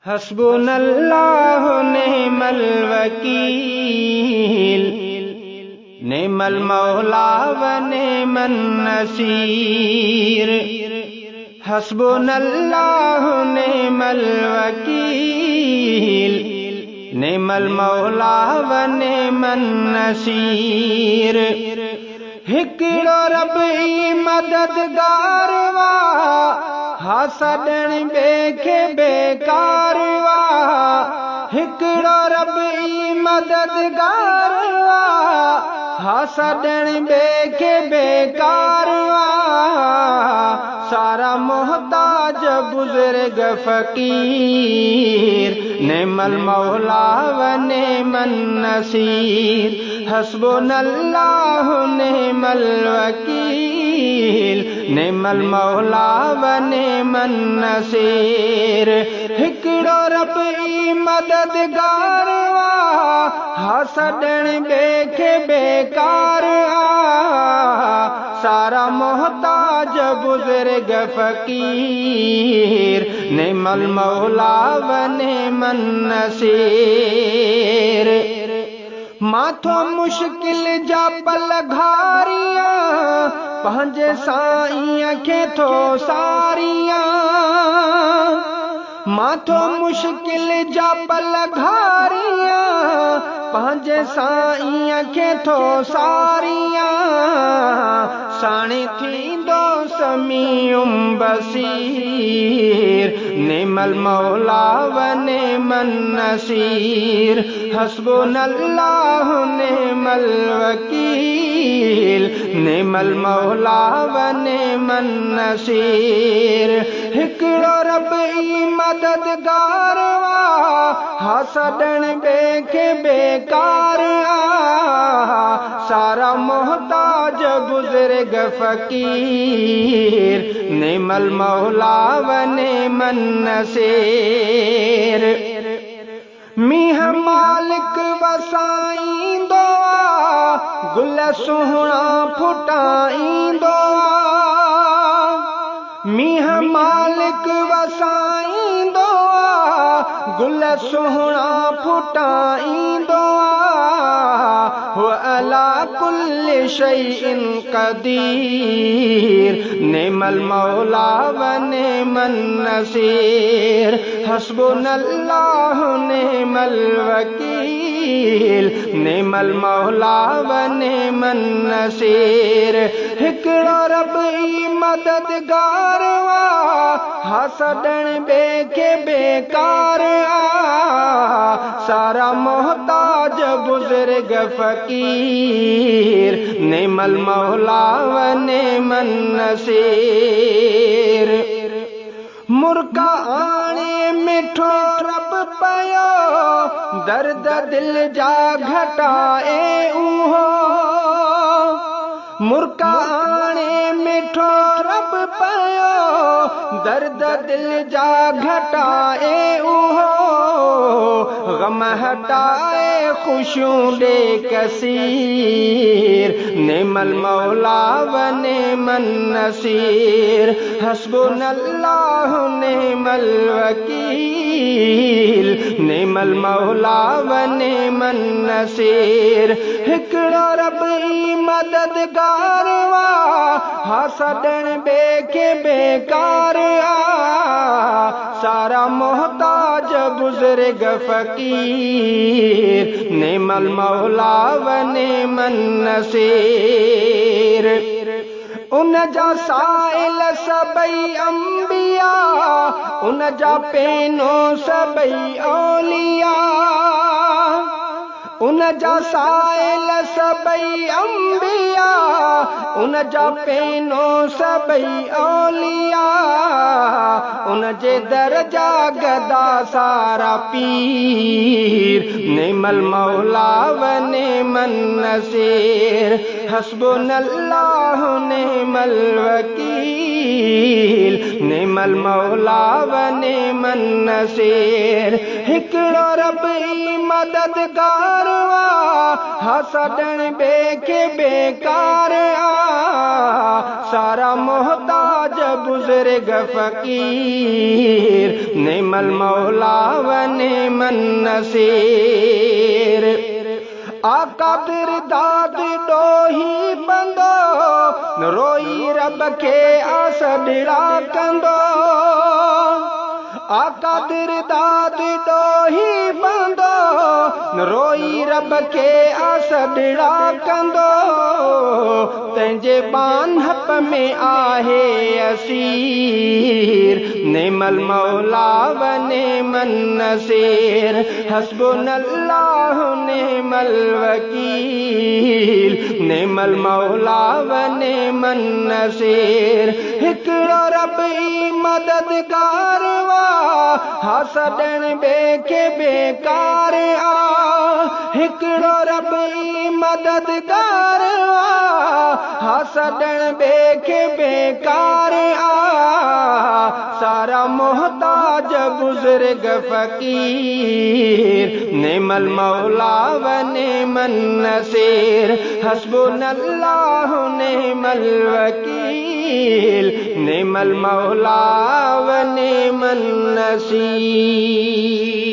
हस्बुनल्लाहु निअमल वकील, निअमल मौला व निअमन नसीर। हस्बुनल्लाहु निअमल वकील, निअमल मौला व निअमन नसीर। हिकिड़ो रब ई मददगार वा, हासडण ॿिए खे बेकार वा। हिकिड़ो रब ई मददगार वा, हासडण ॿिए खे बेकार वा। सारा मोहताज बुजुर्ग फकीर, निअमल मौला व निअमन नसीर। हस्बुनल्लाहु निअमल वकील, निअमल मौला व निअमन नसीर। हिकिड़ो रब ई मददगार वा, हासडण ॿिए खे बेकार आ। सारा मोहताज बुजुर्ग फकीर, निअमल मौला व निअमन नसीर। माथो मुश्किल जा पल घारियां, पंहिंजे साईं खे थो सारियां। माथो मुश्किल जा पल घारियां, पंहिंजे साईं खे थो सारियां। साणी थींदो समीउम बसीर, निअमल मौला व निअमन नसीर। हस्बुनल्लाहु निअमल वकील, निअमल मौला व निअमन नसीर। हिकिड़ो रब ई मददगार वा, हासडण ॿिए खे बेकार आ। सारा मोहताज बुजुर्ग फकीर, निअमल मौला व निअमन नसीर। मींहं मालिक वसाईंदो आ, गुल सुहिणा फुटाईंदो आ। मींहं मालिक वसाईंदो आ, गुल सुहिणा फुटाईंदो आ। हुव अला कुल्लि शैइन क़दीर, निअमल मौला व निअमन नसीर। हस्बुनल्लाहु निअमल वकील, निअमल मौला व निअमन नसीर। हिकिड़ो रब ई मददगार वा, हासडण ॿिए खे बेकार आ। सारा मोहताज बुजुर्ग फकीर, निअमल मौला व निअमन नसीर। मुर्गा आणे मिठो रब पयो, दर्द दिल जा घटाए उहो। मुर्गा आणे मिठो रब पयो, दर्द दिल जा घटाए उहो। गम हटाए खुशियूं ॾे कसीर, निअमल मौला व निअमन नसीर। हस्बुनल्लाहु निअमल वकील, निअमल मौला व निअमन नसीर। हिकिड़ो रब ई मददगार वा, हासडण ॿिए खे बेकार आ। सारा मोहताज बुजुर्ग फकीर, निअमल मौला व निअमन नसीर। उन जा साइल सभई अंबिया, उन जा पेनो सभई औलिया। उन जा साइल सभई अंबिया, उन जा पेनो सभई औलिया। उन जे दर्जा गदा सारा पीर, निअमल मौला व निअमन नसीर। हस्बुनल्लाहु निअमल वकील, निअमल मौला व निअमन नसीर। हिकिड़ो रब ई मददगार वा, हासडण ॿिए खे बेकार आ। सारा मोहताज बुजुर्ग फकीर, निअमल नेमल मौला व नेमन नसीर आका बिरदाद डोही बंदो रोई रब के आसडड़ा कंदो आका बिरदाद डोही बंदो रोई रब के आसडड़ा कंदो तंहिंजे बानहप में आहे असीर नेमल मौला व नेमन नसीर हस्बुनल्लाह नेमल वकील नेमल मौला व नेमन नसीर हिकिड़ो रब ई मददगार वा हसडण ॿिए खे बेकार आ हिकिड़ो रब ई मददगार वा हसडण ॿिए खे बेकार आ सारा मोहताज बुजुर्ग फकीर नेमल मौला व नेमन नसीर हस्बुनल्लाह नेमल वकील नेमल मौला व नेमन नसीर